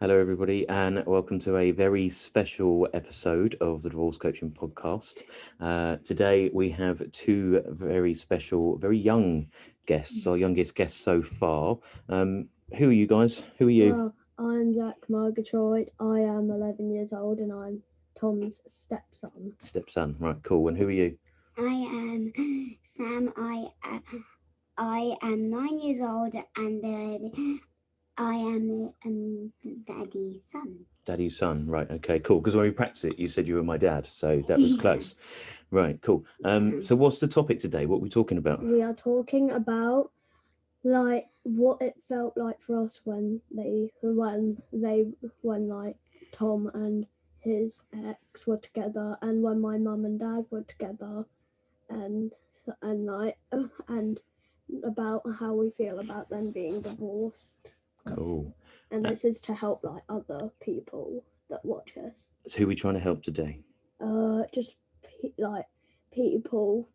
Hello, everybody, and welcome to a very special episode of the Divorce Coaching Podcast. Today, we have two very special, very young guests, our youngest guests so far. Who are you guys? Who are you? Well, I'm Zac Sam. I am 11 years old and I'm Tom's stepson. Stepson, right, cool. And who are you? I am Sam. I am 9 years old, and I am Daddy's son. Daddy's son, right, okay, cool. Because when we practiced it, you said you were my dad, so that was close. Right, cool. So what's the topic today? What are we talking about? We are talking about what it felt like for us when Tom and his ex were together, and when my mum and dad were together, and about how we feel about them being divorced. Cool. And this is to help other people that watch us. So who are we trying to help today? Just people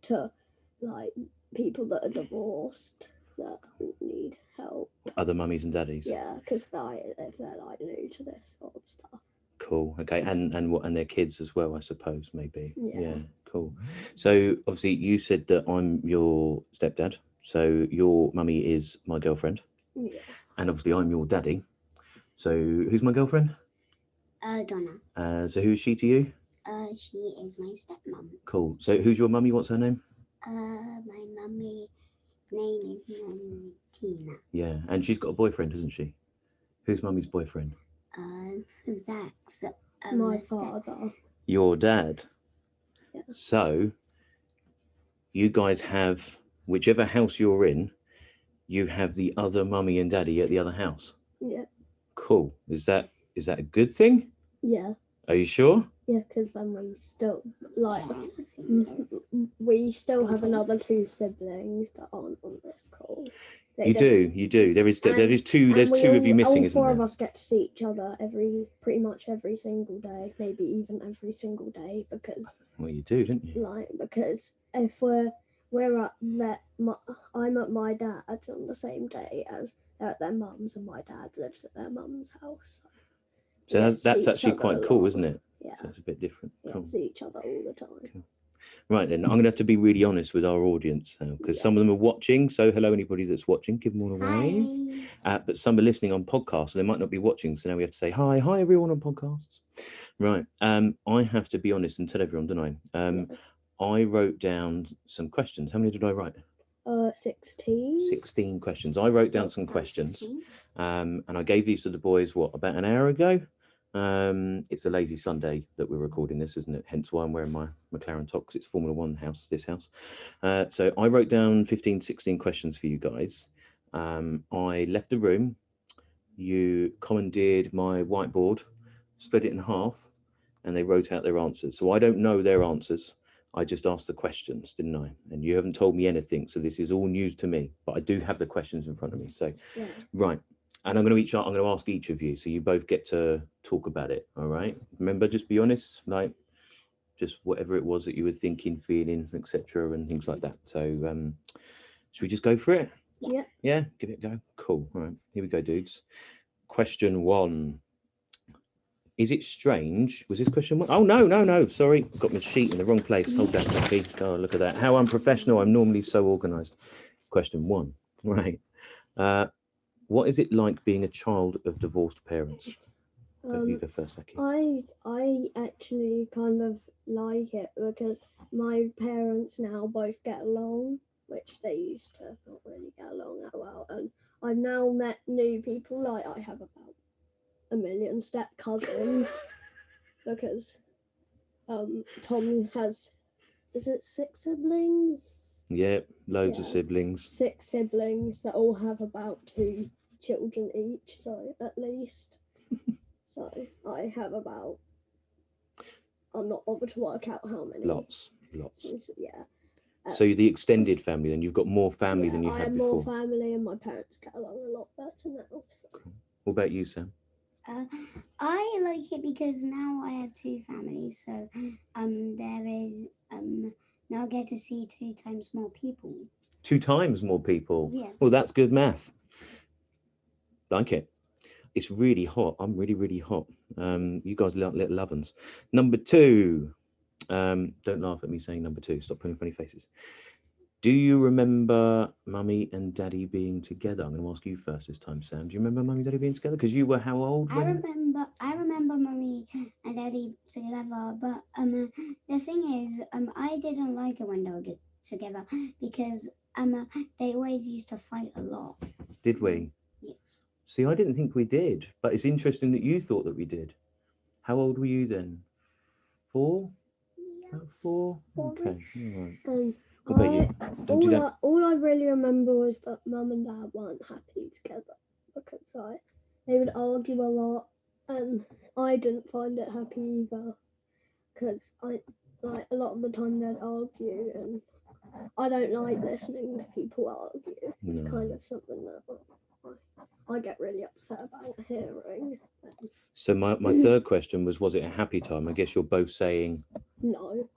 that are divorced that need help. Other mummies and daddies. Yeah, because if they're new to this sort of stuff. Cool. Okay, and their kids as well, I suppose, maybe. Yeah. Cool. So obviously, you said that I'm your stepdad. So your mummy is my girlfriend. Yeah. And obviously, I'm your daddy. So who's my girlfriend? Donna. So who's she to you? She is my stepmom. Cool. So who's your mummy? What's her name? My mummy's name is Tina. Yeah, and she's got a boyfriend, hasn't she? Who's mummy's boyfriend? Zach's. My father. Your dad. Yeah. So you guys have, whichever house you're in, you have the other mummy and daddy at the other house. Yeah. Cool. Is that a good thing? Yeah. Are you sure? Yeah, because then we still have another two siblings that aren't on this call. You do. There's two of you missing, isn't there? All four of us get to see each other pretty much every single day, maybe even every single day, because. Well, you do, don't you? Because if I'm at my dad's on the same day as they're at their mum's, and my dad lives at their mum's house. So that's actually quite cool, isn't it? Yeah. So it's a bit different. Cool. We see each other all the time. Cool. Right then, I'm going to have to be really honest with our audience now, because some of them are watching. So hello, anybody that's watching, give them all a wave. But some are listening on podcasts, so they might not be watching. So now we have to say hi everyone on podcasts. Right. I have to be honest and tell everyone, don't I? I wrote down some questions. How many did I write? 16. 16 questions. I wrote down some questions, and I gave these to the boys about an hour ago. It's a lazy Sunday that we're recording this, isn't it? Hence why I'm wearing my McLaren top, because it's Formula One this house. So I wrote down 16 questions for you guys. I left the room. You commandeered my whiteboard, split it in half, and they wrote out their answers. So I don't know their answers. I just asked the questions, didn't I? And you haven't told me anything, so this is all news to me. But I do have the questions in front of me. So, right. And I'm going to ask each of you, so you both get to talk about it. All right. Remember, just be honest, just whatever it was that you were thinking, feeling, etc., and things like that. So, should we just go for it? Yeah. Yeah. Give it a go. Cool. All right. Here we go, dudes. Question 1. Is it strange? Was this question 1? Oh, no. Sorry. I've got my sheet in the wrong place. Hold that, Becky. Oh, look at that. How unprofessional. I'm normally so organised. Question 1. Right. What is it like being a child of divorced parents? You go first, Aki. I actually kind of like it because my parents now both get along, which they used to not really get along that well. And I've now met new people. I have about 1 million step cousins because Tom has, is it 6 siblings? Yeah, loads of siblings. 6 siblings that all have about 2 children each, so at least. So I have about, I'm not bothered to work out how many. Lots. Yeah. So the extended family, then you've got more family than you had before. I have more family, and my parents get along a lot better now. So. Cool. What about you, Sam? I like it because now I have 2 families, so there is now I get to see 2 times more people. 2 times more people? Yes. Well, that's good math. Like it. It's really hot. I'm really, really hot. You guys are little ovens. Number 2. Don't laugh at me saying number 2. Stop putting funny faces. Do you remember Mummy and Daddy being together? I'm going to ask you first this time, Sam. Do you remember Mummy and Daddy being together? Because you were how old? I remember Mummy and Daddy together, but the thing is, I didn't like it when they were together because they always used to fight a lot. Did we? Yes. See, I didn't think we did, but it's interesting that you thought that we did. How old were you then? 4? About 4? Okay, all right. What about you? All I really remember was that Mum and Dad weren't happy together because they would argue a lot, and I didn't find it happy either because a lot of the time they'd argue, and I don't like listening to people argue. It's kind of something that I get really upset about hearing. So my third question was it a happy time? I guess you're both saying No.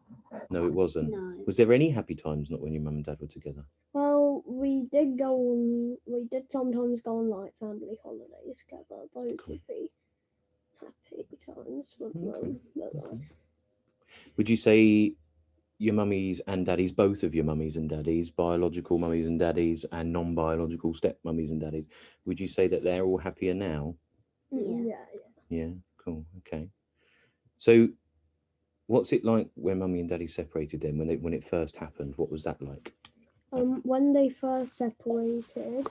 no, it wasn't. No. Was there any happy times not when your mum and dad were together? Well, we did sometimes go on like family holidays together. Those would be happy times with them. Okay. Would you say your mummies and daddies, both of your mummies and daddies, biological mummies and daddies and non-biological step mummies and daddies, would you say that they're all happier now? Yeah. Cool. Okay. So what's it like when mummy and daddy separated then, when it first happened? What was that like? When they first separated,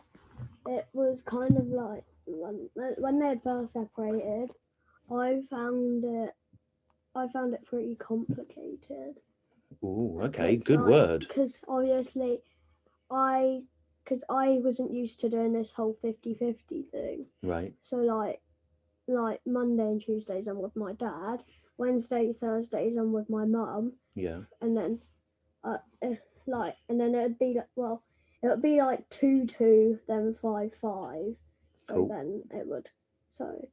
it was kind of like when they had first separated, I found it pretty complicated. Oh, okay, good word. Because obviously, I wasn't used to doing this whole 50-50 thing. Right. So like Monday and Tuesdays I'm with my dad. Wednesday, Thursdays I'm with my mum. Yeah. And then it'd be like 2-2, then 5-5. So cool. then it would so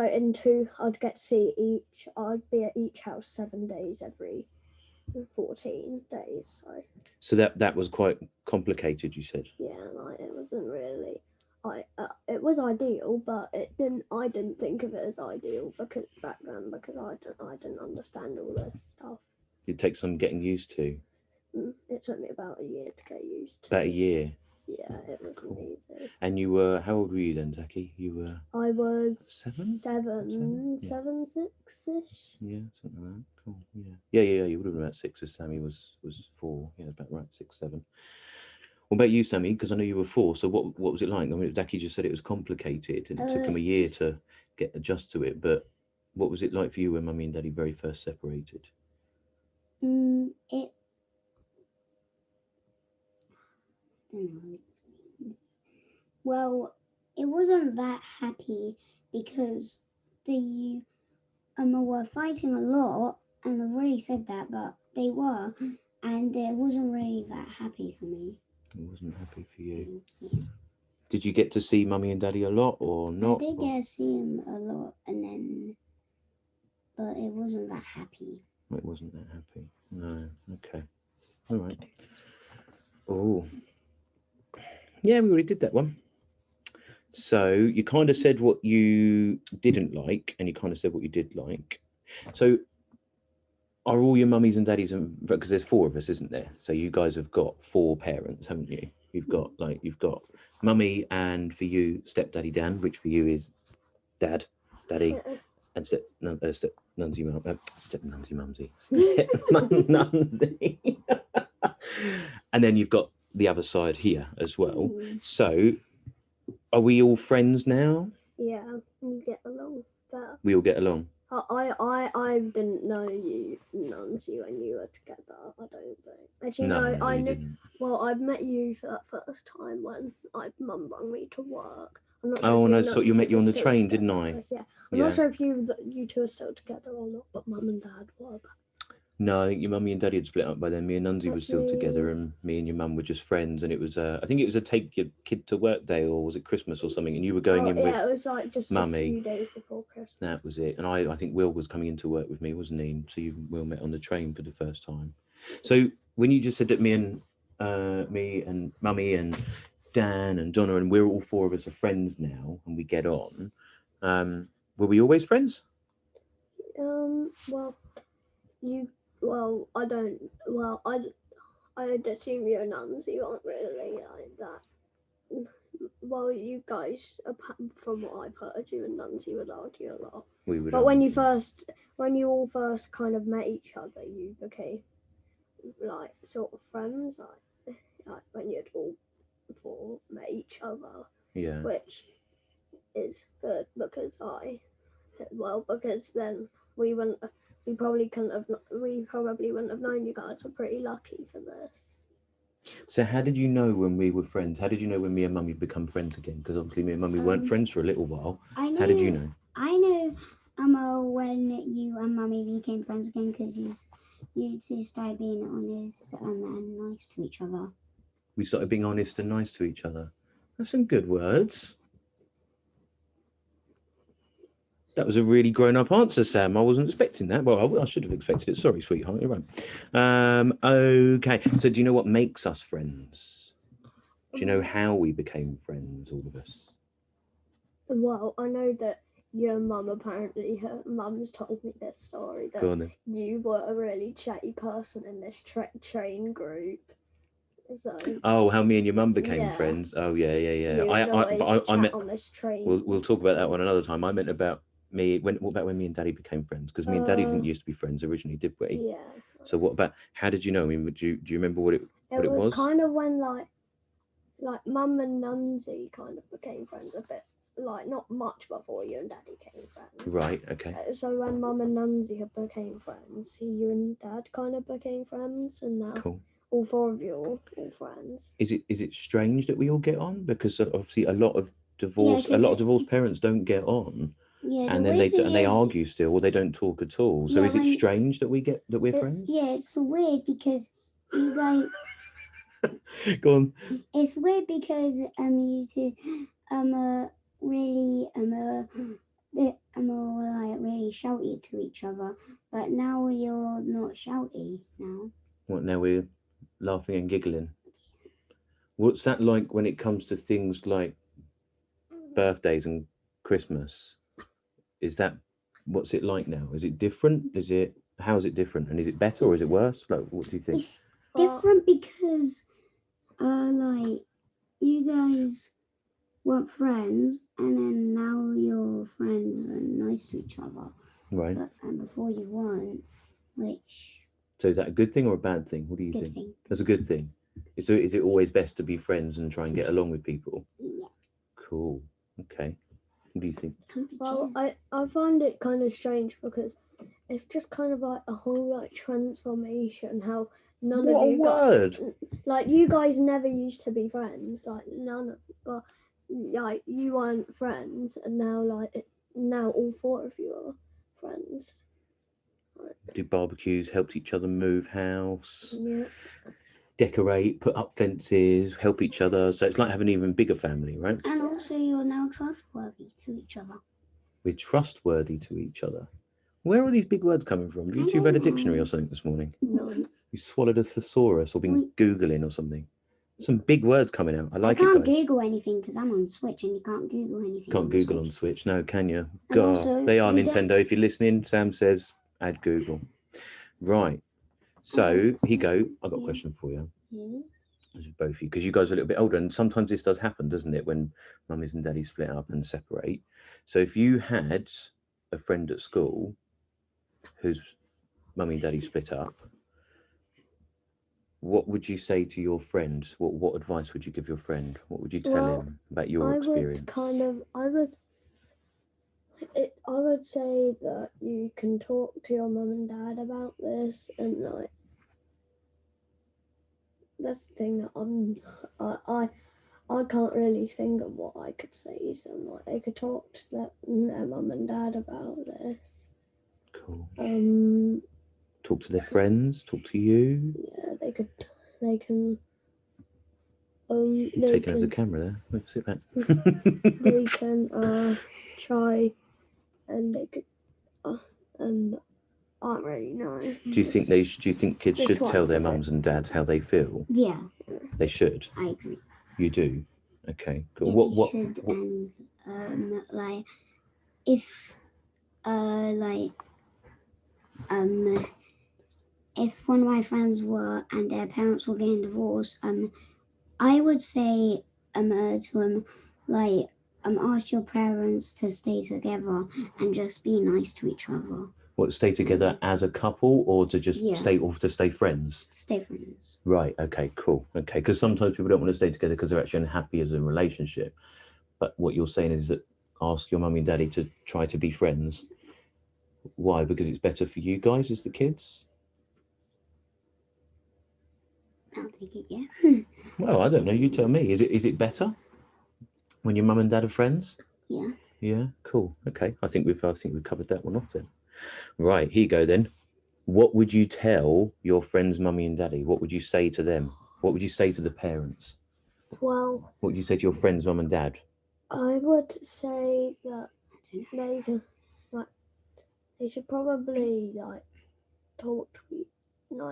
in 2 I'd get to see each. I'd be at each house 7 days every 14 days. So that was quite complicated, you said. Yeah, it wasn't really. It was ideal, but I didn't think of it as ideal because back then I didn't understand all this stuff. It takes some getting used to. It took me about a year to get used to. About a year. Yeah, it wasn't easy. And you were, how old were you then, Zachy? You were. I was 7, 6-ish. Yeah, something like that. Cool. Yeah. You would have been about 6 as Sammy was 4. Yeah, about right, 6, 7. What about you, Sammy? Because I know you were 4. So what was it like? I mean, Zachy just said it was complicated and it took him a year to adjust to it. But what was it like for you when Mummy and Daddy very first separated? I don't know how to explain this. Well, it wasn't that happy because they were fighting a lot, and I've already said that, but they were, and it wasn't really that happy for me. It wasn't happy for you. Yeah. Did you get to see Mummy and Daddy a lot or not? I did get to see him a lot, but it wasn't that happy. It wasn't that happy. No. Okay. All right. Oh. Yeah, we already did that one. So you kind of said what you didn't like, and you kind of said what you did like. So are all your mummies and daddies, because there's 4 of us, isn't there? So you guys have got 4 parents, haven't you? You've got mummy, and for you, stepdaddy Dan, which for you is daddy, and step nunsy mumsy. And then you've got the other side here as well. So are we all friends now? Yeah, we get along better. We all get along. I didn't know you, Nancy, when you were together. I don't think. Actually, no, I knew. Didn't. Well, I met you for that first time when Mum rang me to work. I'm not sure and I saw you met you on the train, didn't I? Yeah, I'm not sure if you 2 are still together or not, but Mum and Dad were. No, I think your mummy and daddy had split up by then. Me and Nunzi were still together, and me and your mum were just friends. And it was, I think it was a take your kid to work day, or was it Christmas or something? And you were going in with it was like just mummy. A few days before Christmas. That was it. And I think Will was coming into work with me, wasn't he? So you Will met on the train for the first time. So when you just said that me and mummy and Dan and Donna, and we're all four of us are friends now, and we get on. Were we always friends? Well, I don't. Well, I'd assume you and Nancy aren't really like that. Well, you guys, from what I've heard, you and Nancy would argue a lot. We would. But when you all first kind of met each other, you became like sort of friends, like when you'd all four met each other. Yeah. Which is good because then we probably wouldn't have known you guys were pretty lucky for this. So how did you know when we were friends? How did you know when me and Mummy become friends again? Because obviously me and Mummy weren't friends for a little while. How did you know? I know when you and Mummy became friends again because you two started being honest and nice to each other. We started being honest and nice to each other. That's some good words. That was a really grown-up answer, Sam. I wasn't expecting that. Well, I should have expected it. Sorry, sweetheart. You're right. Okay. So do you know what makes us friends? Do you know how we became friends, all of us? Well, I know that your mum, apparently, her mum's told me this story, that you were a really chatty person in this train group. So, how me and your mum became friends. Oh, yeah. I meant on this train. We'll talk about that one another time. I meant about me. What about when me and Daddy became friends? Because me and Daddy didn't used to be friends originally, did we? Yeah. So what about? How did you know? I mean, do you remember what it was? It was kind of when like Mum and Nancy kind of became friends a bit. Like not much before you and Daddy became friends. Right. Okay. So when Mum and Nancy became friends, you and Dad kind of became friends, and now all four of you are all friends. Is it strange that we all get on? Because obviously a lot of divorced parents don't get on. Yeah, and then they argue still, or they don't talk at all. So is it strange that we're friends? Yeah, it's weird because you guys. Go on. It's weird because you two really really shouty to each other, but now you're not shouty now. What, now we're laughing and giggling? What's that like when it comes to things like birthdays and Christmas? What's it like now? Is it different? How is it different? And is it better or is it worse? Like, what do you think? It's different because you guys weren't friends, and then now you're friends and nice to each other. Right. And before you weren't, which. So is that a good thing or a bad thing? What do you think? Thing. That's a good thing. So is it always best to be friends and try and get along with people? Yeah. Cool. Okay. What do you think? Well, I find it kind of strange because it's just kind of like a whole transformation. How none of you guys, like you guys never used to be friends. Like you weren't friends, and now all four of you are friends. Do barbecues, helped each other move house. Yeah. Decorate, put up fences, help each other. So it's like having an even bigger family, right? And also you're now trustworthy to each other. We're trustworthy to each other. Where are these big words coming from? Have you two read a dictionary or something this morning? No. You swallowed a thesaurus or been Googling or something? Some big words coming out. I can't Google anything because I'm on Switch and you can't Google anything. Can't Google on Switch. No, can you? God, they are Nintendo. If you're listening, Sam says add Google. Right. So, here you go. I've got a question for you. This is both of you, because you guys are a little bit older, and sometimes this does happen, doesn't it, when mummies and daddies split up and separate. So if you had a friend at school whose mummy and daddy split up, what would you say to your friend? What advice would you give your friend? What would you tell him about your experience? I would say that you can talk to your mum and dad about this, and that's the thing that I can't really think of what I could say to them. Like they could talk to their mum and dad about this. Cool. Talk to their friends. Talk to you. Yeah, they can. Taking over the camera there. Look, sit back. They can try, and they could, and I don't really know. Do you think kids should tell their mums and dads how they feel? Yeah. They should. I agree. You do. Okay, cool. Yeah, What? they should, like if like if one of my friends were and their parents were getting divorced, I would say to them like ask your parents to stay together and just be nice to each other. What, stay together as a couple, or to just Yeah. stay friends? Stay friends. Right. Okay. Cool. Okay. Because sometimes people don't want to stay together because they're actually unhappy as a relationship. But what you're saying is that ask your mummy and daddy to try to be friends. Why? Because it's better for you guys as the kids? I'll take it, yeah. Well, I don't know. You tell me. Is it better when your mum and dad are friends? Yeah. Yeah. Cool. Okay. I think we've covered that one off then. Right. Here you go then. What would you tell your friend's mummy and daddy? What would you say to them? What would you say to the parents? Well, What would you say to your friend's mum and dad? I would say that they should probably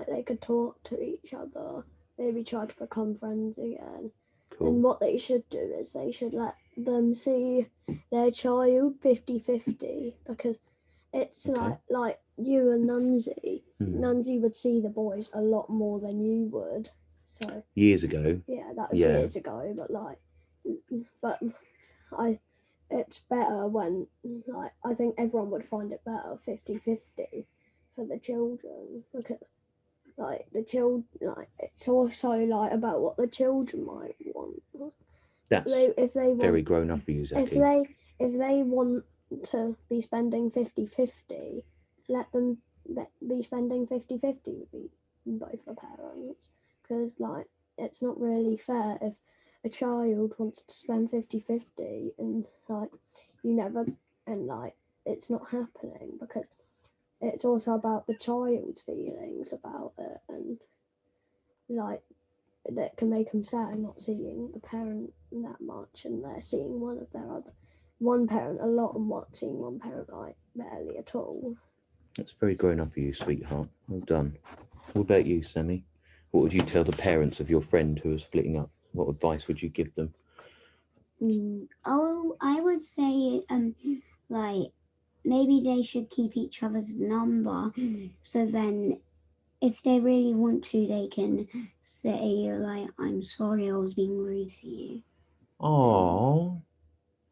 they could talk to each other, maybe try to become friends again. Cool. And what they should do is they should let them see their child 50-50, because it's Okay. like you and Nunzi. Hmm. Nunzi would see the boys a lot more than you would. So Years ago. yeah, that was Yeah. years ago. But it's better when I think everyone would find it better 50-50 for the children, because the children it's also about what the children might want. That's if they want, very grown up of you, Zachy. if they want to be spending 50-50, let them be spending 50-50 with both the parents, because it's not really fair if a child wants to spend 50-50 and you never, and it's not happening, because it's also about the child's feelings about it, and that can make them sad not seeing a parent that much, and they're seeing one parent a lot and not seeing one parent barely at all. That's very grown up of you, sweetheart. Well done. What about you, Sammy? What would you tell the parents of your friend who are splitting up? What advice would you give them? I would say maybe they should keep each other's number, so then if they really want to, they can say I'm sorry I was being rude to you. Oh,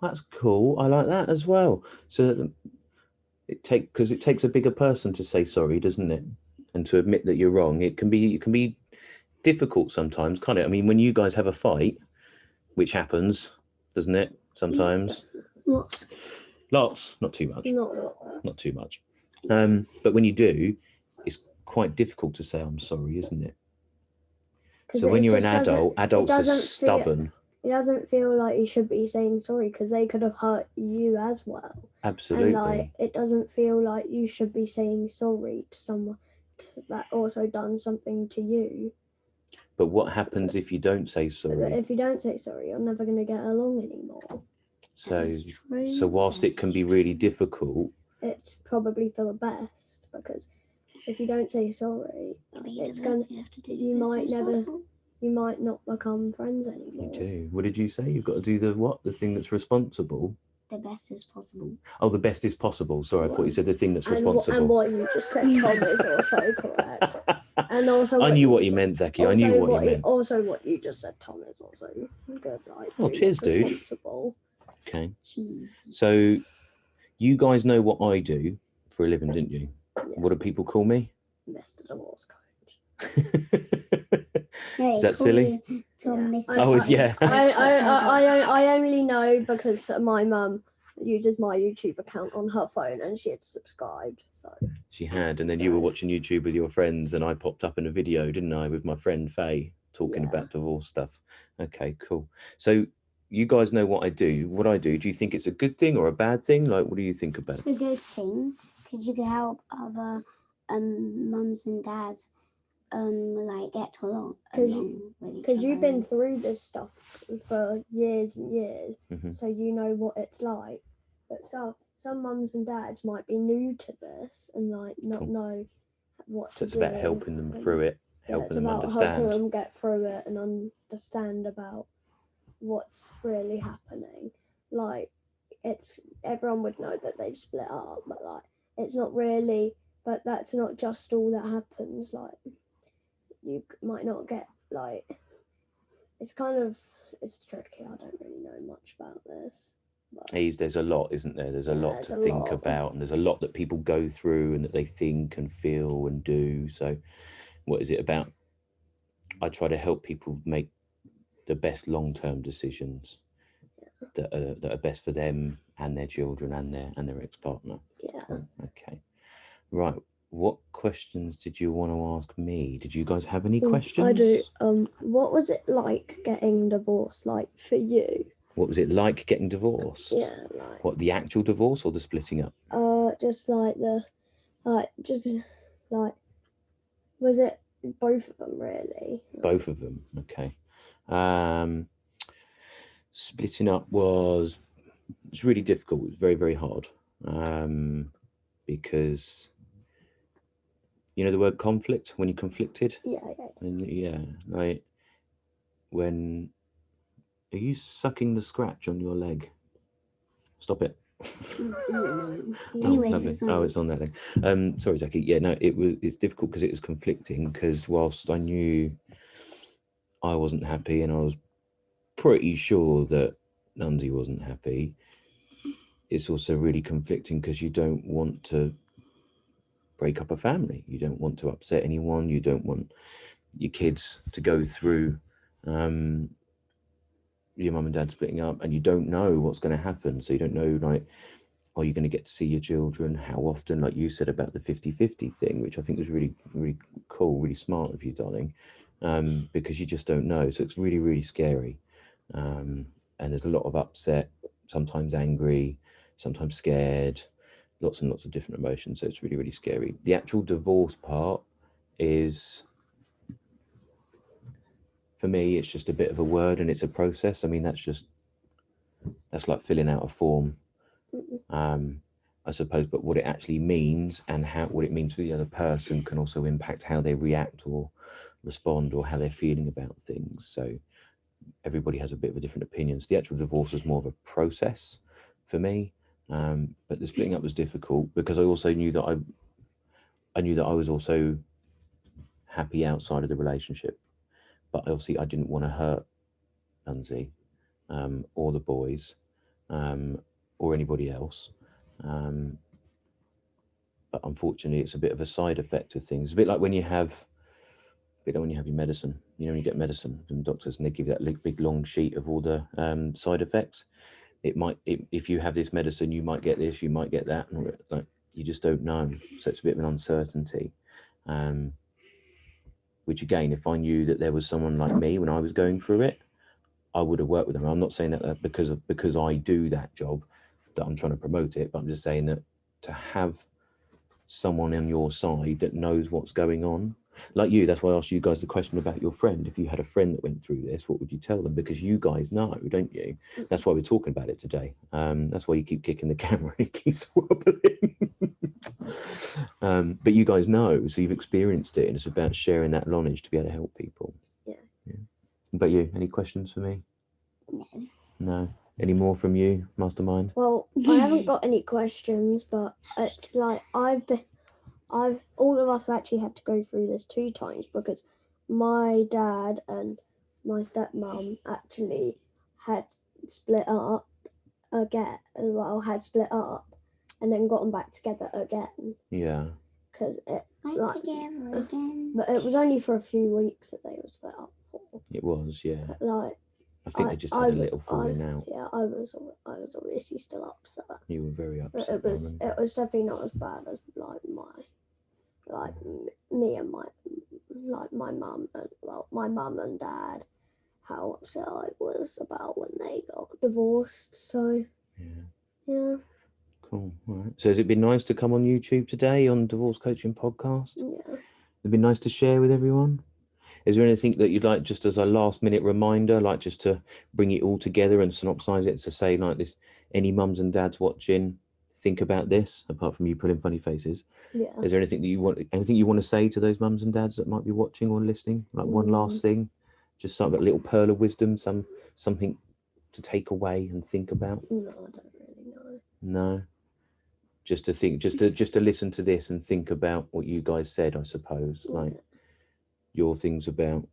that's cool. I like that as well. So that it takes a bigger person to say sorry, doesn't it? And to admit that you're wrong. It can be difficult sometimes, can't it? I mean, when you guys have a fight, which happens, doesn't it? Sometimes. Lots, not too much. Not too much. But when you do, it's quite difficult to say I'm sorry, isn't it? So when you're an adult, adults are stubborn. It doesn't feel like you should be saying sorry, because they could have hurt you as well. Absolutely. And it doesn't feel like you should be saying sorry to someone that also done something to you. But what happens if you don't say sorry? If you don't say sorry, you're never going to get along anymore. So whilst it can be really difficult, it's probably for the best, because if you don't say sorry, you might not become friends anymore. You do. What did you say? You've got to do the thing that's responsible. The best is possible. Oh, the best is possible. Sorry, I thought you said the thing that's responsible. And what you just said, Tom, is also correct. And also, I knew what you meant, Zachy. I knew what you meant. Also, what you just said, Tom, is also good. Oh, cheers, dude. Okay. Jeez. So, you guys know what I do for a living, didn't you? Yeah. What do people call me? Mr. Divorce Coach. Is that silly? Tom, Yeah. I only know because my mum uses my YouTube account on her phone, and she had subscribed. So she had, and then you were watching YouTube with your friends, and I popped up in a video, didn't I, with my friend Faye talking about divorce stuff. Okay, cool. So you guys know what I do. What I do. Do you think it's a good thing or a bad thing? What do you think about it? It's a good thing, because you can help other mums and dads get along because you've been through this stuff for years and years, so you know what it's like. But some mums and dads might be new to this and not know what to do. It's about helping them through it, helping them understand. Helping them get through it and understand about what's really happening. Like, it's everyone would know that they split up, but like it's not really. But that's not just all that happens. Like, you might not get like. It's tricky. I don't really know much about this. But There's a lot, isn't there? There's a Yeah, lot to there's a think lot. about, and there's a lot that people go through and that they think and feel and do. So what is it about? I try to help people make the best long-term decisions that are best for them and their children and their ex-partner. yeah. Cool. Okay. Right. What questions did you want to ask me? Did you guys have any questions? I do. What was it like getting divorced? Like for you? What was it like getting divorced? Yeah, like What, the actual divorce or the splitting up? just like was it both of them really? Both of them. Okay. Splitting up was really difficult. It was very, very hard. Because you know the word conflict, when you're conflicted? Yeah. And yeah, like when are you sucking the scratch on your leg? Stop it. Anyways, lovely. It's on that thing. Sorry, Zachy. Yeah, no, it's difficult because it was conflicting, because whilst I knew I wasn't happy and I was pretty sure that Nunzi wasn't happy, it's also really conflicting because you don't want to break up a family. You don't want to upset anyone. You don't want your kids to go through your mum and dad splitting up, and you don't know what's going to happen. So you don't know, like, are you going to get to see your children? How often? Like you said about the 50-50 thing, which I think was really, really cool, really smart of you, darling, because you just don't know. So it's really, really scary. And there's a lot of upset, sometimes angry, sometimes scared, lots and lots of different emotions. So it's really, really scary. The actual divorce part is, for me, it's just a bit of a word and it's a process. I mean, that's like filling out a form, I suppose, but what it actually means and what it means for the other person can also impact how they react or respond or how they're feeling about things. So everybody has a bit of a different opinion. So the actual divorce was more of a process for me, but the splitting up was difficult because I also knew that I knew that I was also happy outside of the relationship, but obviously I didn't want to hurt Nunzi, or the boys, or anybody else. But unfortunately, it's a bit of a side effect of things. It's a bit like when you have your medicine. You know, when you get medicine from doctors and they give you that big long sheet of all the side effects. If you have this medicine, you might get this, you might get that, and like you just don't know. So it's a bit of an uncertainty. Which again, if I knew that there was someone like me when I was going through it, I would have worked with them. I'm not saying that because I do that job that I'm trying to promote it, but I'm just saying that to have someone on your side that knows what's going on, like you, that's why I asked you guys the question about your friend. If you had a friend that went through this, what would you tell them? Because you guys know, don't you? That's why we're talking about it today. That's why you keep kicking the camera and it keeps wobbling. But you guys know, so you've experienced it, and it's about sharing that knowledge to be able to help people. Yeah. But you, any questions for me? No. Any more from you, Mastermind? Well, I haven't got any questions, but it's like all of us have actually had to go through this 2 times because my dad and my stepmom actually had split up again. Well, had split up and then gotten back together again. Yeah. Because together again. But it was only for a few weeks that they were split up for. It was, yeah. But like, I think they just had a little falling out. Yeah, I was obviously still upset. You were very upset. It was definitely not as bad as me and my mum and my mum and dad, how upset I was about when they got divorced. So yeah. Cool. All right. So has it been nice to come on YouTube today on Divorce Coaching Podcast? Yeah. It'd been nice to share with everyone. Is there anything that you'd like, just as a last minute reminder, like just to bring it all together and synopsize it, to say like this, any mums and dads watching, think about this, apart from you putting funny faces? Yeah. Is there anything you want to say to those mums and dads that might be watching or listening? Like one last thing, just something, a little pearl of wisdom, something to take away and think about? No, I don't really know. No. Just to think, just to listen to this and think about what you guys said, I suppose. Like your things about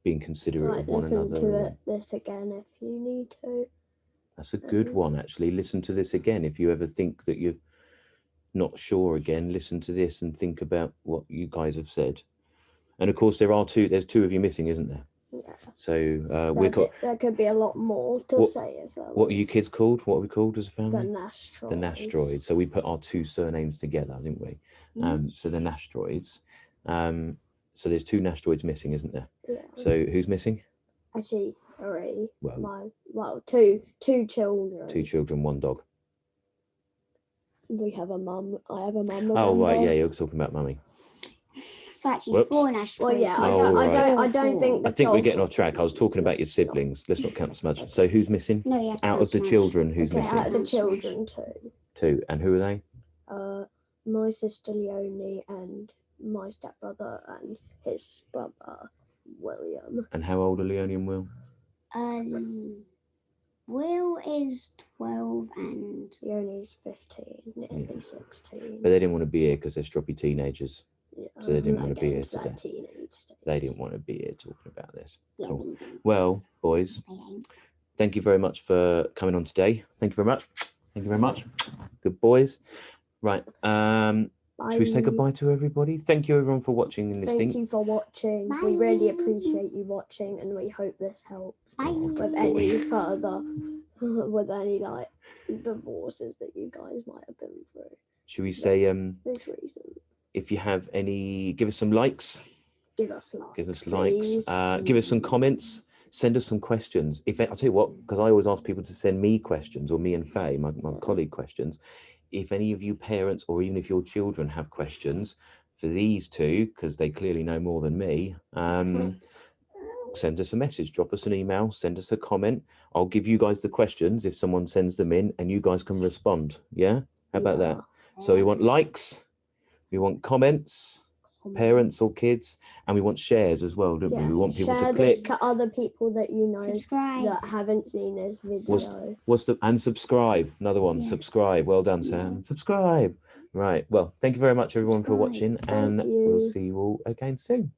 being considerate of one listen another. to this again if you need to. That's a good one, actually. Listen to this again. If you ever think that you're not sure again, listen to this and think about what you guys have said. And of course, there's two of you missing, isn't there? Yeah. So there could be a lot more to say if there what are you kids called? What are we called as a family? The Nastroids. The Nastroids. So we put our two surnames together, didn't we? So the Nastroids. So there's two Nastroids missing, isn't there? Yeah. So who's missing? Actually, 3. Well, two children. 2 children, 1 dog. We have a mum. I have a mum. Oh right, yeah, you're talking about mummy. So actually, 4 Nastroids. Well, yeah, I don't think. I think we're getting off track. I was talking about your siblings. Let's not count so much. So who's missing? No, you have to Out of the children, who's missing? Out of the children, 2. 2, and who are they? My sister Leonie and my stepbrother and his brother William. And how old are Leonie and Will? Will is 12 and Leonie's 15, nearly 16. But they didn't want to be here because they're stroppy teenagers. Yeah, So they didn't want to be here that today. teenage stage. They didn't want to be here talking about this. yeah, Cool. Well, boys, thank you very much for coming on today. Thank you very much. Thank you very much. Good boys. Right. Should we say goodbye to everybody? Thank you everyone for watching and listening. Thank you for watching. Bye. We really appreciate you watching, and we hope this helps with any further, with any like divorces that you guys might have been through. Should we say This reason. if you have any, give us some likes. Give us likes. Give us please. likes. Give us some comments. Send us some questions. I'll tell you what, because I always ask people to send me questions, or me and Faye, my colleague, questions. If any of you parents, or even if your children have questions for these two, because they clearly know more than me, send us a message, drop us an email, send us a comment. I'll give you guys the questions if someone sends them in, and you guys can respond. Yeah? How about that? So we want likes, we want comments, parents or kids, and we want shares as well, don't we? We want people to click. This to other people that you know subscribe that haven't seen this video. And subscribe. Another one. Yeah. Subscribe. Well done, Sam. Subscribe. Right. Well, thank you very much, everyone, for watching, and we'll see you all again soon.